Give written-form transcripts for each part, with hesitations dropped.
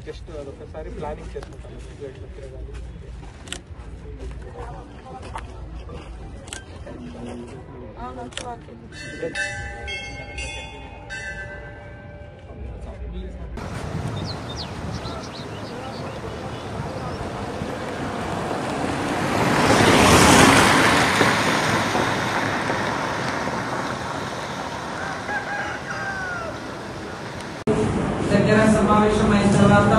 Just అదొకసారి planning చేసుకుంటాను. దగ్గర సమావేశం అయిన తర్వాత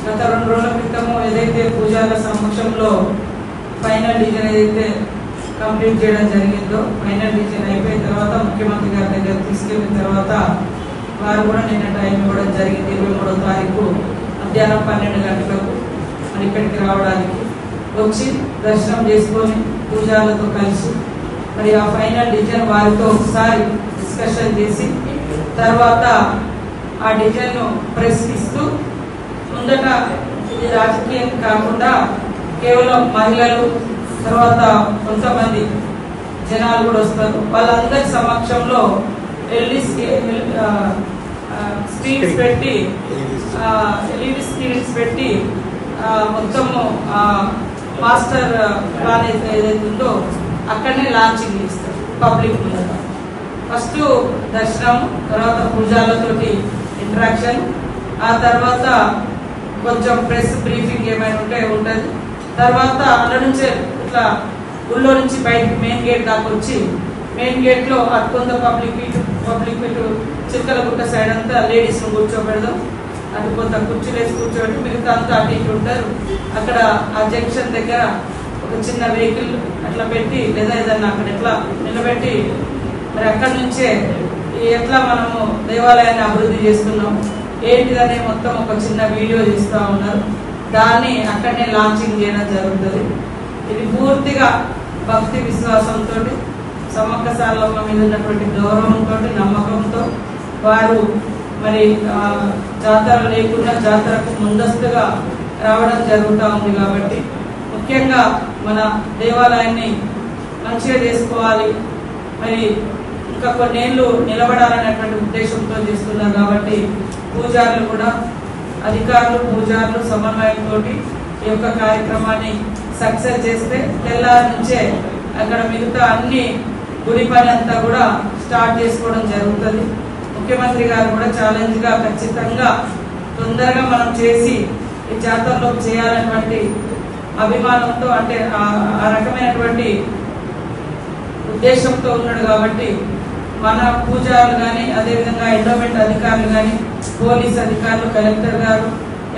గత 2 రోజుల క్రితము ఏదైతే పూజాల సమక్షంలో ఫైనల్ డిజైన్ ఏదైతే కంప్లీట్ చేయడం జరిగిందో, ఫైనల్ డిజైన్ అయిపోయిన తర్వాత ముఖ్యమంత్రి గారి దగ్గర తీసుకెళ్లిన తర్వాత వారు కూడా నిన్న టైం ఇవ్వడం జరిగింది. 23వ తారీఖు మధ్యాహ్నం 12 గంటలకు మరి ఇక్కడికి రావడానికి వచ్చి దర్శనం చేసుకొని పూజాలతో కలిసి మరి ఆ ఫైనల్ డిజైన్ వారితో ఒకసారి డిస్కషన్ చేసి తర్వాత ఆ డిజైన్ ను ప్రశ్నిస్తూ ముందట ఇది రాజకీయం కాకుండా కేవలం మహిళలు తర్వాత కొంతమంది జనాలు కూడా వస్తారు, వాళ్ళందరి సమక్షంలో ఎల్ఈడి స్క్రీన్స్ పెట్టి ఎల్ఈడి స్క్రీన్స్ పెట్టి మొత్తము మాస్టర్ ప్లాన్ ఏదైతే ఉందో అక్కడనే లాంచింగ్ చేస్తారు పబ్లిక్ ముందర. ఫస్ట్ దర్శనం, తర్వాత పూజాలతోటి ఇంటరాక్షన్, ఆ తర్వాత కొంచెం ప్రెస్ బ్రీఫింగ్ ఏమైనా ఉంటే ఉంటుంది. తర్వాత అక్కడ నుంచే ఇట్లా ఊళ్ళో నుంచి బయటకు మెయిన్ గేట్ దాకా వచ్చి మెయిన్ గేట్ లో కొంత పబ్లిక్ ఇటు చిక్కలగుట్ట సైడ్ అంతా లేడీస్ కూర్చోబెడదాం, అటు కొంత కుర్చీలు వేసి కూర్చోబెట్టి మిగతా అంతా అటు ఇటు ఉంటారు. అక్కడ ఆ జంక్షన్ దగ్గర ఒక చిన్న వెహికల్ అట్లా పెట్టి లేదా ఏదన్నా అక్కడ ఎట్లా నిలబెట్టి మరి అక్కడి నుంచే ఎట్లా మనము దేవాలయాన్ని అభివృద్ధి చేస్తున్నాం ఏంటిదనే మొత్తం ఒక చిన్న వీడియో తీస్తూ ఉన్నారు. దాన్ని అక్కడనే లాంచింగ్ చేయడం జరుగుతుంది. ఇది పూర్తిగా భక్తి విశ్వాసంతో సమ్మక్క సారలమ్మ మీద ఉన్నటువంటి గౌరవంతో నమ్మకంతో వారు మరి జాతర లేకుండా జాతరకు ముందస్తుగా రావడం జరుగుతూ ఉంది. కాబట్టి ముఖ్యంగా మన దేవాలయాన్ని మంచిగా చేసుకోవాలి, మరి ఇంకా కొన్నేళ్లు నిలబడాలనేటువంటి ఉద్దేశంతో చేస్తున్నారు. కాబట్టి పూజారులు కూడా అధికారులు పూజారులు సమన్వయంతో ఈ యొక్క కార్యక్రమాన్ని సక్సెస్ చేస్తే తెల్లారి నుంచే అక్కడ మిగతా అన్ని గుడి పని అంతా కూడా స్టార్ట్ చేసుకోవడం జరుగుతుంది. ముఖ్యమంత్రి గారు కూడా ఛాలెంజ్ గా ఖచ్చితంగా తొందరగా మనం చేసి ఈ జాతరలో చేయాలన్నటువంటి అభిమానంతో అంటే ఆ రకమైనటువంటి ఉద్దేశంతో ఉన్నాడు. కాబట్టి మన పూజారులు కానీ అదేవిధంగా ఎండోమెంట్ అధికారులు కానీ పోలీస్ అధికారులు కలెక్టర్ గారు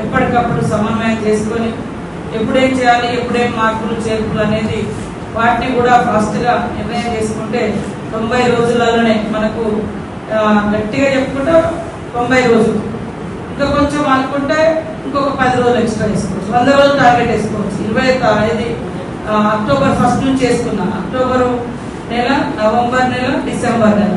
ఎప్పటికప్పుడు సమన్వయం చేసుకొని ఎప్పుడేం చేయాలి ఎప్పుడేం మార్పులు చేర్పులు అనేది వాటిని కూడా ఫాస్ట్ గా నిర్ణయం చేసుకుంటే 90 రోజులలోనే మనకు గట్టిగా చెప్పుకుంటే 90 రోజులు, ఇంకా కొంచెం అనుకుంటే ఇంకొక 10 రోజులు ఎక్స్ట్రా వేసుకోవచ్చు, 100 రోజులు టార్గెట్ వేసుకోవచ్చు. 25 అక్టోబర్ 1 నుంచి వేసుకున్నాం. అక్టోబర్ నెల, నవంబర్ నెల, డిసెంబర్ నెల